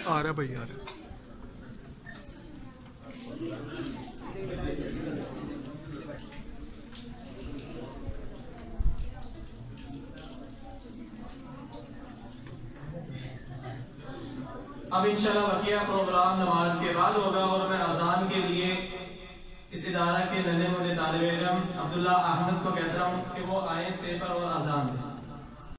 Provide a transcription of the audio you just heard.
आ रहा भाई, आ रहा। अब इंशाल्लाह बकिया प्रोग्राम नमाज के बाद होगा और मैं अजान के लिए इस इदारा के नन्हे मुन्ने तालिब इल्म अब्दुल्ला अहमद को कहता हूँ कि वो आए स्टेज पर और अजान दें।